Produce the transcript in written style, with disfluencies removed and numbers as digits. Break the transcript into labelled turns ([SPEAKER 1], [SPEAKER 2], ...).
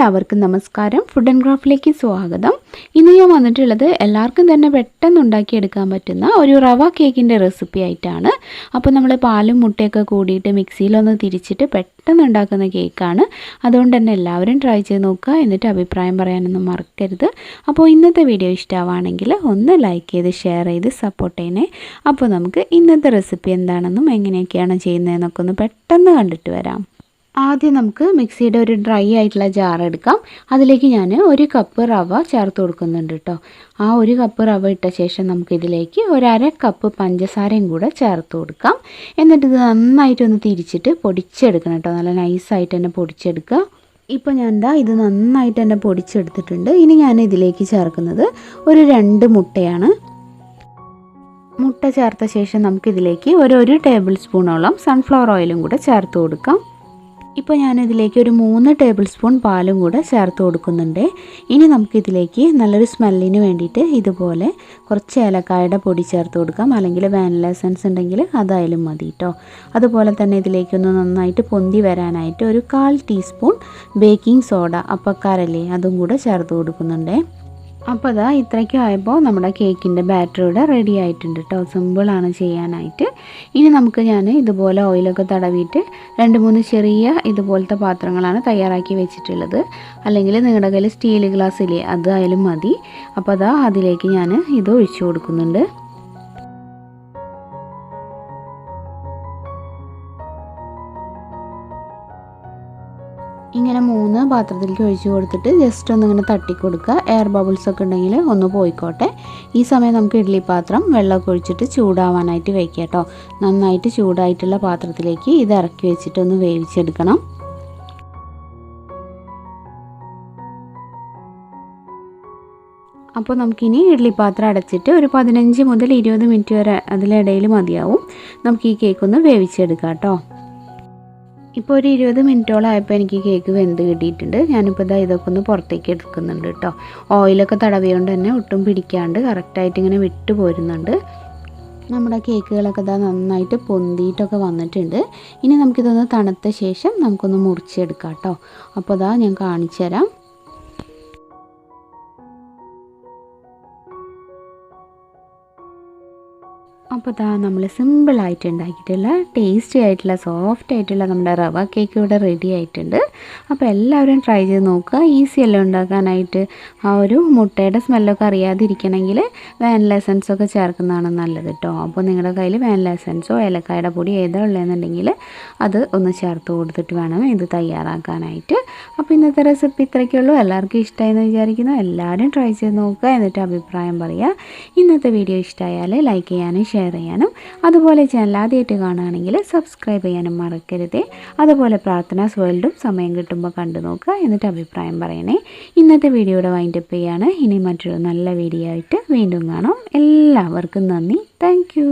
[SPEAKER 1] എല്ലാവർക്കും നമസ്കാരം. Food and ക്രാഫ്റ്റിലേക്ക് സ്വാഗതം. ഇന്ന് ഞാൻ വന്നിട്ടുള്ളത് എല്ലാവർക്കും തന്നെ പെട്ടെന്ന് ഉണ്ടാക്കിയെടുക്കാൻ പറ്റുന്ന ഒരു റവ കേക്കിൻ്റെ റെസിപ്പി ആയിട്ടാണ്. അപ്പോൾ നമ്മൾ പാലും മുട്ടയൊക്കെ കൂടിയിട്ട് മിക്സിയിലൊന്ന് തിരിച്ചിട്ട് പെട്ടെന്ന് ഉണ്ടാക്കുന്ന കേക്കാണ്. അതുകൊണ്ട് തന്നെ എല്ലാവരും ട്രൈ ചെയ്ത് നോക്കുക. എന്നിട്ട് അഭിപ്രായം പറയാനൊന്നും മറക്കരുത്. അപ്പോൾ ഇന്നത്തെ വീഡിയോ ഇഷ്ടമാണെങ്കിൽ ഒന്ന് ലൈക്ക് ചെയ്ത് ഷെയർ ചെയ്ത് സപ്പോർട്ട് ചെയ്യണേ. അപ്പോൾ നമുക്ക് ഇന്നത്തെ റെസിപ്പി എന്താണെന്നും എങ്ങനെയൊക്കെയാണ് ചെയ്യുന്നതെന്നൊക്കെ ഒന്ന് പെട്ടെന്ന് കണ്ടിട്ട് വരാം. ആദ്യം നമുക്ക് മിക്സിയുടെ ഒരു ഡ്രൈ ആയിട്ടുള്ള ജാർ എടുക്കാം. അതിലേക്ക് ഞാൻ 1 കപ്പ് റവ ചേർത്ത് കൊടുക്കുന്നുണ്ട് കേട്ടോ. ആ 1 കപ്പ് റവ ഇട്ട ശേഷം നമുക്കിതിലേക്ക് 1/2 കപ്പ് പഞ്ചസാരയും കൂടെ ചേർത്ത് കൊടുക്കാം. എന്നിട്ട് ഇത് നന്നായിട്ടൊന്ന് തിരിച്ചിട്ട് പൊടിച്ചെടുക്കണം കേട്ടോ. നല്ല നൈസായിട്ട് തന്നെ പൊടിച്ചെടുക്കുക. ഇപ്പോൾ ഞാൻ ഇത് നന്നായിട്ട് തന്നെ പൊടിച്ചെടുത്തിട്ടുണ്ട്. ഇനി ഞാൻ ഇതിലേക്ക് ചേർക്കുന്നത് ഒരു 2 മുട്ടയാണ്. മുട്ട ചേർത്ത ശേഷം നമുക്കിതിലേക്ക് ഒരു ടേബിൾ സ്പൂണോളം സൺഫ്ലവർ ഓയിലും കൂടെ ചേർത്ത് കൊടുക്കാം. ഇപ്പോൾ ഞാനിതിലേക്ക് ഒരു 3 ടേബിൾ സ്പൂൺ പാലും കൂടെ ചേർത്ത് കൊടുക്കുന്നുണ്ട്. ഇനി നമുക്കിതിലേക്ക് നല്ലൊരു സ്മെല്ലിന് വേണ്ടിയിട്ട് ഇതുപോലെ കുറച്ച് ഏലക്കായുടെ പൊടി ചേർത്ത് കൊടുക്കാം. അല്ലെങ്കിൽ വാനില എസൻസ് ഉണ്ടെങ്കിൽ അതായാലും മതി കേട്ടോ. അതുപോലെ തന്നെ ഇതിലേക്കൊന്ന് നന്നായിട്ട് പൊന്തി വരാനായിട്ട് ഒരു 1/4 ടീസ്പൂൺ ബേക്കിംഗ് സോഡ, അപ്പക്കാരല്ലേ, അതും കൂടെ ചേർത്ത് കൊടുക്കുന്നുണ്ട്. അപ്പോൾ ഇത്രയ്ക്കും ആയപ്പോൾ നമ്മുടെ കേക്കിൻ്റെ ബാറ്റർ ഇവിടെ റെഡി ആയിട്ടുണ്ട് കേട്ടോ. സിമ്പിളാണ് ചെയ്യാനായിട്ട്. ഇനി ഞാൻ ഇതുപോലെ ഓയിലൊക്കെ തടവിയിട്ട് 2-3 ചെറിയ ഇതുപോലത്തെ പാത്രങ്ങളാണ് തയ്യാറാക്കി വെച്ചിട്ടുള്ളത്. അല്ലെങ്കിൽ നിങ്ങളുടെ കയ്യിൽ സ്റ്റീൽ ഗ്ലാസ് ഇല്ലേ, അതായാലും മതി. അപ്പോൾ അതിലേക്ക് ഞാൻ ഇത് ഒഴിച്ചു കൊടുക്കുന്നുണ്ട്. ഇങ്ങനെ 3 പാത്രത്തിലേക്ക് ഒഴിച്ച് കൊടുത്തിട്ട് ജസ്റ്റ് ഒന്നിങ്ങനെ തട്ടിക്കൊടുക്കുക. എയർ ബബിൾസ് ഒക്കെ ഉണ്ടെങ്കിൽ ഒന്ന് പോയിക്കോട്ടെ. ഈ സമയം നമുക്ക് ഇഡ്ഡലി പാത്രം വെള്ളമൊക്കെ ഒഴിച്ചിട്ട് ചൂടാവാനായിട്ട് വയ്ക്കുക കേട്ടോ. നന്നായിട്ട് ചൂടായിട്ടുള്ള പാത്രത്തിലേക്ക് ഇത് ഇറക്കി വെച്ചിട്ട് ഒന്ന് വേവിച്ചെടുക്കണം. അപ്പോൾ നമുക്കിനി ഇഡ്ഡലി പാത്രം അടച്ചിട്ട് ഒരു 15 മുതൽ 20 മിനിറ്റ് വരെ അതിലിടയിൽ മതിയാവും. നമുക്ക് ഈ കേക്ക് ഒന്ന് വേവിച്ചെടുക്കാം കേട്ടോ. ഇപ്പോൾ ഒരു 20 മിനിറ്റോളം ആയപ്പോൾ എനിക്ക് കേക്ക് വെന്ത് കിട്ടിയിട്ടുണ്ട്. ഞാനിപ്പോൾ ഇതൊക്കെ ഒന്ന് പുറത്തേക്ക് എടുക്കുന്നുണ്ട് കേട്ടോ. ഓയിലൊക്കെ തടവിയോണ്ട് തന്നെ ഒട്ടും പിടിക്കാണ്ട് കറക്റ്റായിട്ട് ഇങ്ങനെ വിട്ടു പോരുന്നുണ്ട്. നമ്മുടെ കേക്കുകളൊക്കെ നന്നായിട്ട് പൊന്തിയിട്ടൊക്കെ വന്നിട്ടുണ്ട്. ഇനി നമുക്കിതൊന്ന് തണുത്ത ശേഷം നമുക്കൊന്ന് മുറിച്ചെടുക്കാം കേട്ടോ. അപ്പോൾ ഞാൻ കാണിച്ചു തരാം. അപ്പോൾ നമ്മൾ സിമ്പിളായിട്ട് ഉണ്ടാക്കിയിട്ടുള്ള ടേസ്റ്റി ആയിട്ടുള്ള സോഫ്റ്റ് ആയിട്ടുള്ള നമ്മുടെ റവ കേക്ക് ഇവിടെ റെഡി ആയിട്ടുണ്ട്. അപ്പോൾ എല്ലാവരും ട്രൈ ചെയ്ത് നോക്കുക. ഈസി അല്ലേ ഉണ്ടാക്കാനായിട്ട്. ആ ഒരു മുട്ടയുടെ സ്മെല്ലൊക്കെ അറിയാതിരിക്കണമെങ്കിൽ വാനില എസൻസൊക്കെ ചേർക്കുന്നതാണ് നല്ലത് കേട്ടോ. അപ്പോൾ നിങ്ങളുടെ കയ്യിൽ വാനില എസൻസോ ഏലക്കായുടെ പൊടി ഏതാ ഉള്ളതെന്നുണ്ടെങ്കിൽ അത് ഒന്ന് ചേർത്ത് കൊടുത്തിട്ട് വേണം ഇത് തയ്യാറാക്കാനായിട്ട്. അപ്പോൾ ഇന്നത്തെ റെസിപ്പി ഇത്രയ്ക്കുള്ളൂ. എല്ലാവർക്കും ഇഷ്ടമായെന്ന് വിചാരിക്കുന്നു. എല്ലാവരും ട്രൈ ചെയ്ത് നോക്കുക. എന്നിട്ട് അഭിപ്രായം പറയുക. ഇന്നത്തെ വീഡിയോ ഇഷ്ടമായാൽ ലൈക്ക് ചെയ്യാനും ഷെയർ ചെയ്യാനും അതുപോലെ ചാനൽ ആദ്യമായിട്ട് കാണുകയാണെങ്കിൽ സബ്സ്ക്രൈബ് ചെയ്യാനും മറക്കരുതേ. അതുപോലെ പ്രാർത്ഥനാസ് വേൾഡും സമയം കിട്ടുമ്പോൾ കണ്ടു നോക്കുക. എന്നിട്ട് അഭിപ്രായം പറയണേ. ഇന്നത്തെ വീഡിയോയുടെ വൈൻഡപ്പ് ചെയ്യാണ്. ഇനി മറ്റൊരു നല്ല വീഡിയോ ആയിട്ട് വീണ്ടും കാണാം. എല്ലാവർക്കും നന്ദി. Thank you.